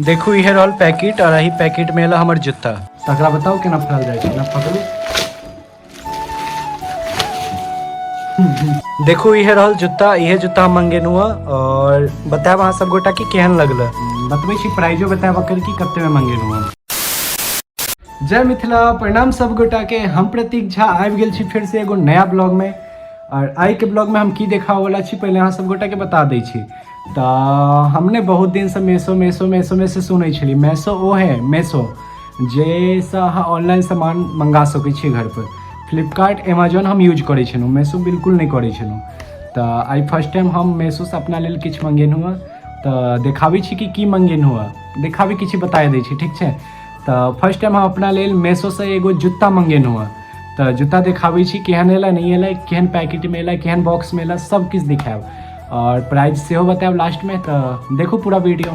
देखू इहे रहल पैकेट और यही पैकेट में हमर जूता। तकरा बताओ केना फड़ल जाए छै ना पकड़ू। देखू इहे रहल जूता, इहे जूता हम मंगेनु और बताएब अहाँ सब गोटा की केहन लगल। बतबै छी प्राइजो बताएब अकर की कते में मंगेनु। जय मिथिला, प्रणाम सब गोटा के। हम प्रतीक झा आबि गेल छी फिर से एगो नया ब्लॉग में। और आई के ब्लॉग में हम की देखावे वाला छी पहले अहाँ सब गोटा के बता दै छी। तो हमने बहुत दिन से मेसो में से सुनै छली। मेसो ओ है मेसो जैसे अहाँ ऑनलाइन सामान मंगा सकै छी घर पर। फ्लिपकार्ट अमेजोन हम यूज करै छलहुँ, मेसो बिल्कुल नहीं करै छलहुँ। तो आई फर्स्ट टाइम हम मेसो से अपना लेल किछु मंगेनु हँ। तो देखाबै छी कि की मंगेनु हँ, देखाबै किछु बता दै छी, ठीक छै। तो फर्स्ट टाइम हम अपना लेल मेसो से एगो जूता मंगेनु हँ। तो जूता देखाबै छी केहन एलै नहीं एलै, केहन पैकेट में एलै, केहन बॉक्स में एलै, सब किछु दिखाएब और प्राइस सेहो बताएब लास्ट में। तो देखू पूरा वीडियो।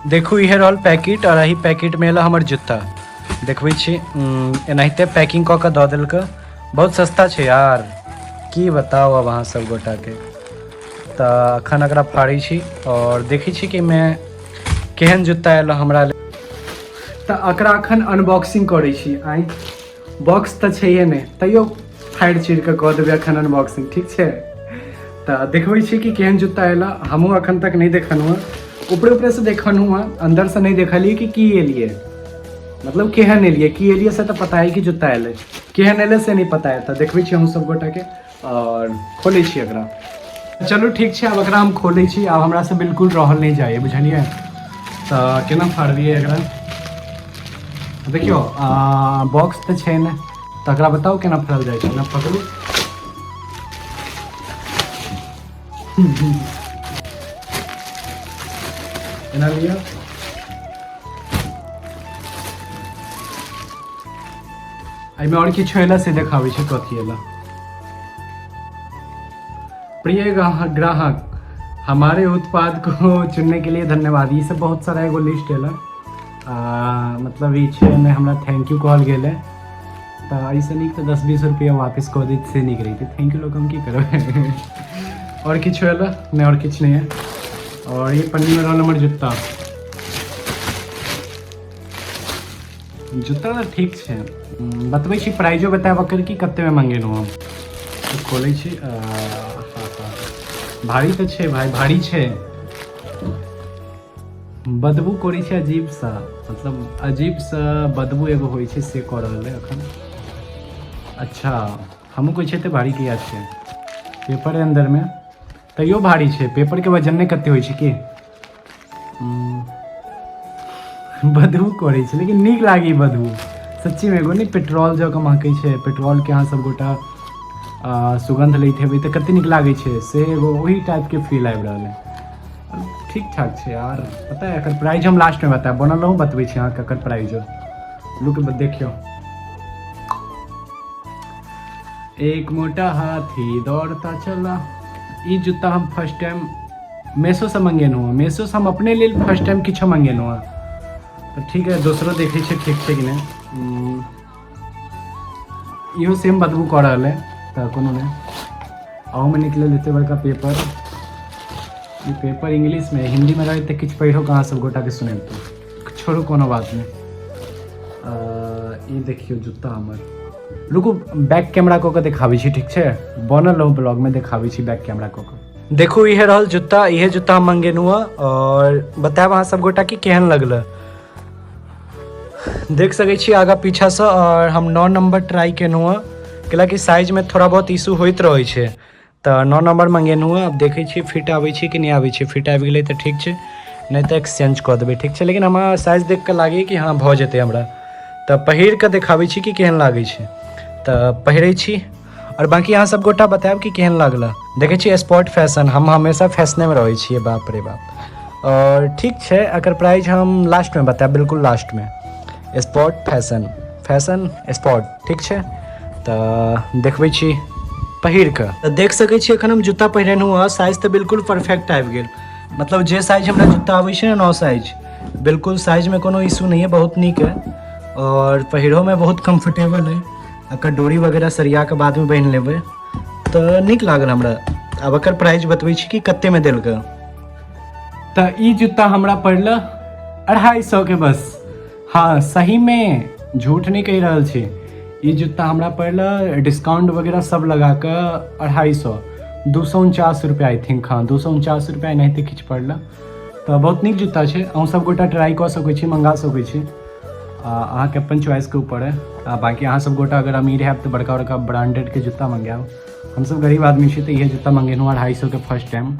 देखू इहे रहल पैकेट और यही पैकेट में एलै हमर जूता। देखबै छी एनाहिते पैकिंग कऽ के दऽ देलकै। बहुत सस्ता छै यार, की बताओ अब अहाँ सब गोटा के। तो अखन एकरा फाड़ै छी और देखै छी कि मैं केहन जूता एल हमरा लेल। तो एकरा अखन अनबॉक्सिंग करै छी। आई बॉक्स तो छैहे नहीं, तैयो फाड़ि चीर के कऽ देबै अखन अनबॉक्सिंग, ठीक छै। तो देखबै छी कि केहन जूता एला। हमहूँ अखन तक नहीं देखलहुँ हँ, ऊपरे से देखलहुँ हँ, अंदर से नहीं देखलिए कि की एलिए, मतलब केहन एलिए। की एलिए से तो पता है कि जूता एलै, केहन एलै से नहीं पता है। तो देखबै छी हम सब गोटा के और खोलै छी एकरा। चलू ठीक छै, अब एकरा हम खोलै छी। आब हमरा से बिल्कुल रहल नहीं जाए, बुझलिए। तो केना फाड़बिए एकरा, देखियो बॉक्स तो छै ने। तो एकरा बताओ केना फड़ल जाए छै ना पकड़ू। एना लिया, एहिमे और किछु एला से देखाबै छै कथी एला। प्रिय ग्राहक, हमारे उत्पाद को चुनने के लिए धन्यवाद। ये सब बहुत सारा एगो लिस्ट एला। मतलब ये छै में हमरा थैंक यू कहल गेल है। तो ऐसे नीक तो 10-20 रुपया वापस कऽ दैत से नीक रही। थैंक यू लोग हम की करबै। और किछु एला नहीं, और किछु नहीं है। और ये पन्नी में रहल हमर जूता। जूता तो ठीक छै, बतबै छी प्राइजो बताएब अकर की कते में मंगेलहुँ हम। तो खोलै छी। भारी तो छै भाई, भारी छै। बदबू करै छै अजीब सा, मतलब अजीब सा बदबू एगो होइ छै से कऽ रहल है अखन। अच्छा हमहूँ कहै छै भारी किया छै, पेपर है अंदर में, तैयो भारी छै। पेपर के वजन नहीं कते होइ छै कि बदबू करै छै, लेकिन नीक लागी बदबू सच्ची में। एगो नहीं पेट्रोल जकाँ महकै छै, पेट्रोल के अहाँ सब गोटा सुगंध लैत हेबै तो कते नीक लागै छै, से एगो वही टाइप के फील आबि रहल है। ठीक ठाक छै यार। पता है एकर प्राइस हम लास्ट में बताएब, बनल रहूँ बतबै छी अहाँके एकर प्राइजो। लुक देखियो, एक मोटा हाथी दौड़ता चला। ई जूता हम फर्स्ट टाइम मेसो से मंगेनु हँ। मेसो से हम अपने लेल फर्स्ट टाइम किछो मंगेनु हँ। तो ठीक है, दोसरो देखै छै ठीक छै कि नहीं। इहो सेम बदबू कऽ रहल है, तो कोनो नहीं। अहू में निकलल एते बड़का पेपर। ये पेपर इंग्लिश में, हिंदी में रहे तो किछु पढ़ो कहाँ सब गोटा के सुने। तो छोड़ू कोनो बात नहीं। ये देखियो जूता हमर। रुकू बैक कैमरा कऽ के देखाबै छी, ठीक छै। बनल रहू ब्लॉग में, देखाबै छी बैक कैमरा कऽ के। देखू इहे रहल जूता, इहे जूता हम मंगेनु हँ और बताएब अहाँ सब गोटा की केहन लगल। देख सकै छी आगा पीछा से। और हम 9 नंबर ट्राई केनु हँ, कैलाकि साइज में थोड़ा बहुत इशू होइत रहै छै। तो 9 नंबर मंगेनु हँ। अब देखै छी फिट आबै छै कि नहीं आबै छै। फिट आबि गेलै तो ठीक छै, नहीं तो एक्सचेंज कऽ देबै, ठीक छै। लेकिन हमरा साइज देख के लागे कि हाँ भऽ जेतै हमरा। तो पहिर के देखाबै छी कि केहन लागै छै। तो पहिरै छी और बाकी अहाँ सब गोटा बताएब कि केहन लागल। देखै छी स्पोर्ट फैशन, हम हमेशा फैशने में रहै छियै, बाप रे बाप। और ठीक छै, एकर प्राइस हम लास्ट में बताएब, बिल्कुल लास्ट में। स्पोर्ट फैशन, फैशन स्पोर्ट, ठीक छै। तो देखबै छी पहिर के। तो देख सकै छी एखन हम जूता पहिरनु हँ। साइज तो बिल्कुल परफेक्ट आबि गेल, मतलब जे साइज हमरा जूता आबै छै ना 9 साइज, बिल्कुल साइज में कोनो इशू नहीं है, बहुत नीक है। और पहिरो में बहुत कंफर्टेबल है। एकर डोरी वगैरह सरिया के बाद में बांधि लेबै तो नीक लागल हमरा। अब एकर प्राइस बतबै छी कि कते में देलकै। तो ई जूता हमरा पड़ल 250 के बस। हाँ सही में झूठ नहीं कह रहा छे। ये जूता हमरा पड़ल डिस्काउंट वगैरह सब लगा कर 250 249 रुपया आई थिंक। हाँ 249 रुपया एनाहिते किछु पड़ल। तो बहुत नीक जूता छै, अहूँ सब गोटा ट्राई कऽ सकै छी, मंगा सकै छी। अहाँके अपन चॉइसके ऊपर है। बाकी अहाँ सब गोटा अगर अमीर हैब तो बड़का बड़का ब्रांडेडके जूता मंगायब। हमसब गरीब आदमी छी तो इहे जूता मंगेलहुँ 250 के फर्स्ट टाइम।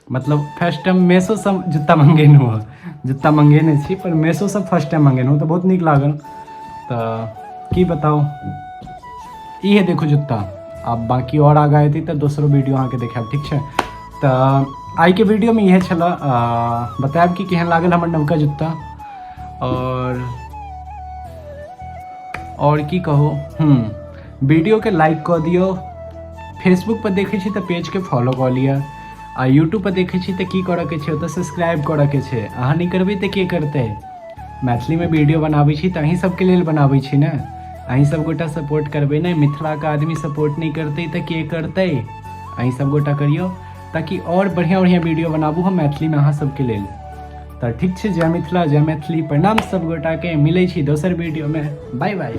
मतलब फर्स्ट टाइम मेसो सब जूता मंगेलहुँ हँ, जूता मंगेने छी पर मेसो सब फर्स्ट टाइम मंगेलहुँ तो बहुत नीक लागल। तो की बताओ, इहे देखो जूता। अब बाकी और आगा हेतै तो दोसरो वीडियो अहाँके देखायब, ठीक छै। तो आई के वीडियो में इहे छला, बतायब कि केहन लागल हमर नवका जूता। और की कहो, वीडियो के लाइक कऽ दियौ। फेसबुक पर देखै छी तो पेज के फॉलो कऽ लिअ। आ यूट्यूब पर देखै छी तो की करऽ के छै, ओतऽ सब्सक्राइब करऽ के छै। अहाँ नहीं करबै तो के करतै। मैथिली में वीडियो बनाबै छी तो अहीं सबके लेल बनाबै छी ने। अहीं सब गोटा सपोर्ट करबै ने। मिथिला का आदमी सपोर्ट नहीं करतै तो के करतै। अहीं सब गोटा करियो ताकि और बढ़िया बढ़िया वीडियो बनाबू हम मैथिली में अहाँ सबके लेल। तो ठीक छै, जय मिथिला जय मैथिली। प्रणाम सब गोटा के। मिलै छी दोसर वीडियो में। Bye bye.